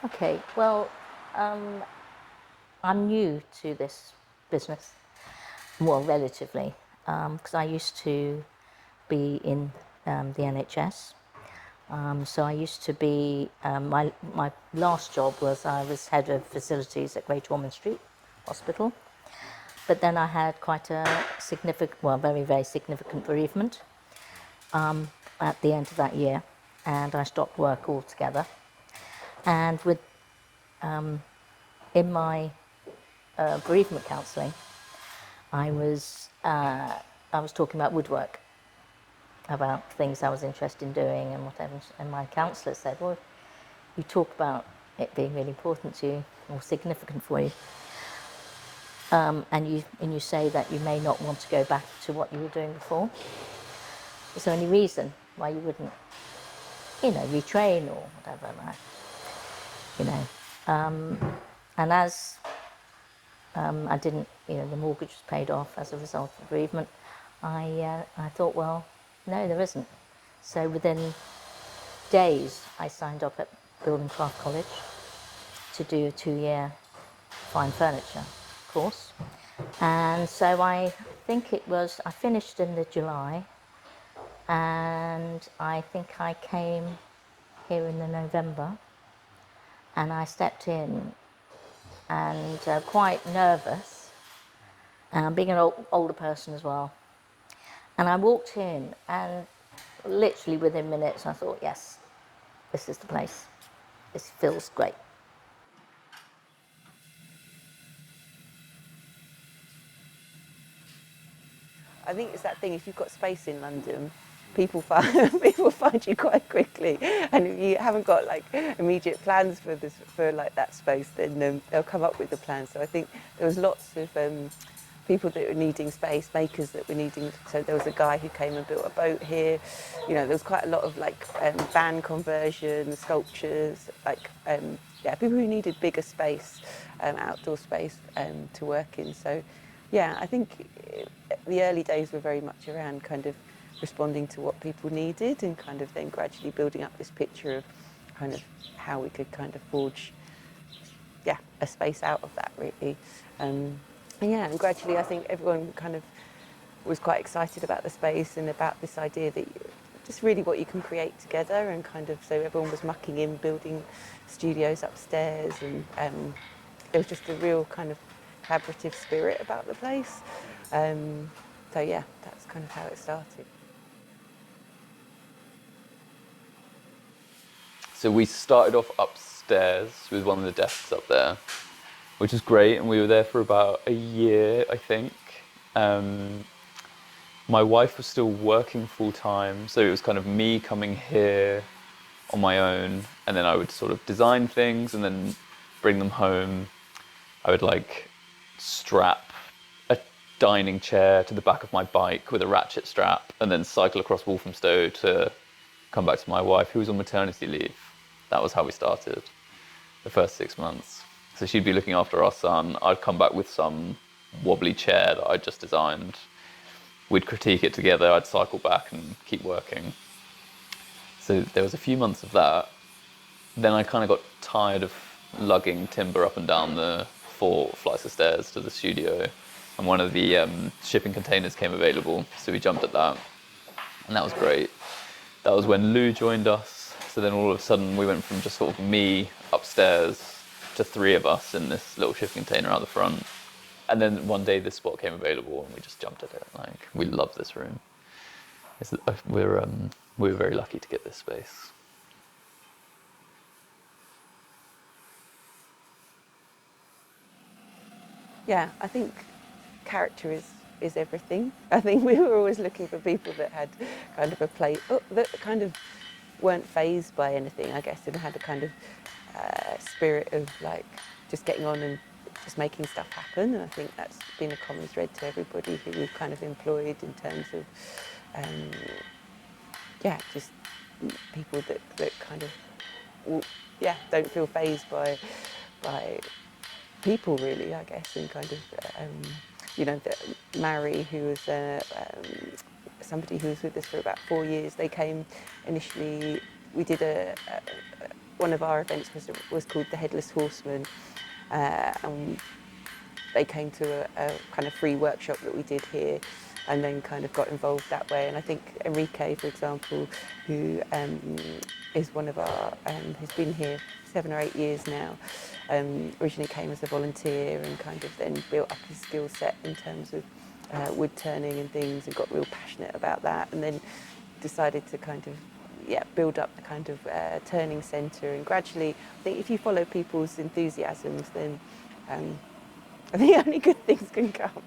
Okay, well, I'm new to this business, well, relatively, because I used to be in the NHS. So I used to be, my last job was I was head of facilities at Great Ormond Street Hospital. But then I had quite a significant, well, very, very significant bereavement at the end of that year, and I stopped work altogether. And with in my bereavement counselling, I was talking about woodwork, about things I was interested in doing and whatever. And my counsellor said, "Well, you talk about it being really important to you or significant for you, and you say that you may not want to go back to what you were doing before. Is there any reason why you wouldn't, retrain or whatever?" And as I didn't, the mortgage was paid off as a result of bereavement, I thought, well, no, there isn't. So within days, I signed up at Building Craft College to do a 2-year fine furniture course. And so I think I finished in the July, and I think I came here in the November, and I stepped in and quite nervous, being an older person as well. And I walked in, and literally within minutes I thought, yes, this is the place. This feels great. I think it's that thing, if you've got space in London, people find you quite quickly, and if you haven't got like immediate plans for that space, then they'll come up with the plans. So I think there was lots of people that were needing space, makers that were needing. So there was a guy who came and built a boat here. There was quite a lot of van conversion, sculptures, people who needed bigger space, outdoor space to work in. So yeah, I think the early days were very much around kind of responding to what people needed, and kind of then gradually building up this picture of kind of how we could kind of forge a space out of that, really. And gradually I think everyone kind of was quite excited about the space and about this idea that just really what you can create together, and kind of so everyone was mucking in, building studios upstairs, and there was just a real kind of collaborative spirit about the place. So yeah, that's kind of how it started. So we started off upstairs with one of the desks up there, which was great, and we were there for about a year, I think. My wife was still working full time, so it was kind of me coming here on my own, and then I would sort of design things and then bring them home. I would strap a dining chair to the back of my bike with a ratchet strap and then cycle across Walthamstow to come back to my wife, who was on maternity leave. That was how we started the first 6 months. So she'd be looking after our son. I'd come back with some wobbly chair that I'd just designed. We'd critique it together. I'd cycle back and keep working. So there was a few months of that. Then I kind of got tired of lugging timber up and down the 4 flights of stairs to the studio, and one of the shipping containers came available, so we jumped at that, and that was great. That was when Lou joined us, so then all of a sudden we went from just sort of me upstairs to 3 of us in this little shipping container out the front. And then one day this spot came available and we just jumped at it. We love this room. We were very lucky to get this space. Yeah, I think character is everything. I think we were always looking for people that had kind of that kind of weren't fazed by anything, I guess, and had a kind of spirit of just getting on and just making stuff happen. And I think that's been a common thread to everybody who we've kind of employed, in terms of just people that kind of don't feel fazed by people, really, I guess. And kind of Mhairi, who was somebody who was with us for about 4 years. They came initially. We did one of our events was called the Headless Horseman, and they came to a kind of free workshop that we did here, and then kind of got involved that way. And I think Enrique, for example, who is one of our, has been here 7 or 8 years now, originally came as a volunteer and kind of then built up his skill set in terms of wood turning and things, and got real passionate about that, and then decided to kind of build up the kind of turning centre. And gradually, I think if you follow people's enthusiasms, then I think only good things can come.